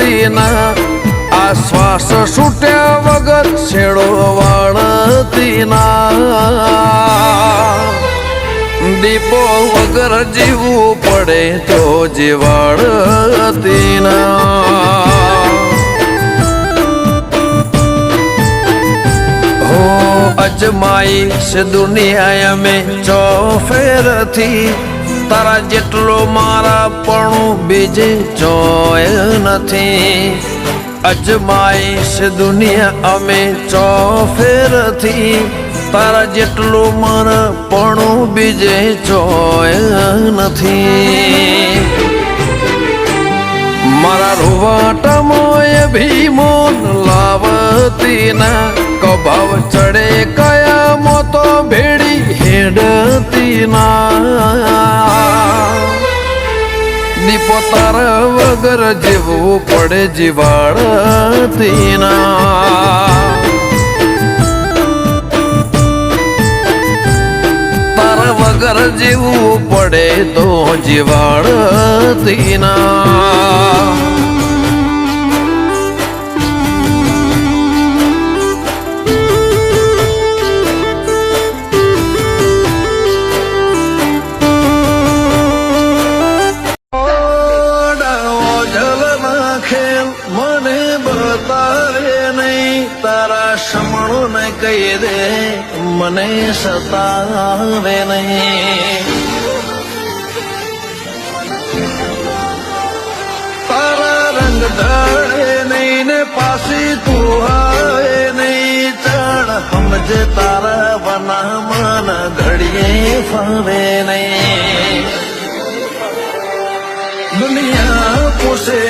વાળતીના આ શ્વાસ છૂટ્યા વગર છેડો વાળતીના દીપો વગર જીવવું પડે તો જીવાળતીના અજમાઈશ દુનિયા મેં ચોફેરથી તારા જેટલો મારા પણ બીજે ચોય નથી અજમાઈશ દુનિયા અમે ચોફેરથી તારા જેટલો મારા પણ બીજે ચોય નથી મારા રૂવાટામાં ભીમોન લાવતીના કભાવ ચડે કયા મોતો ભેડી હેડતીના દીપો તારા વગર જીવવું પડે જીવાળતીના તારા વગર જીવવું પડે તો જીવાળતીના મને બતાવે નહીં તારા સમણો ને કહી દે મને સતાવે નહીં તારા રંગ ઢળે નહીં ને પાછી તું આવે નહીં ચણ સમજે તારા બનામન ઘડીએ ફાવે નહીં દુનિયા પૂછે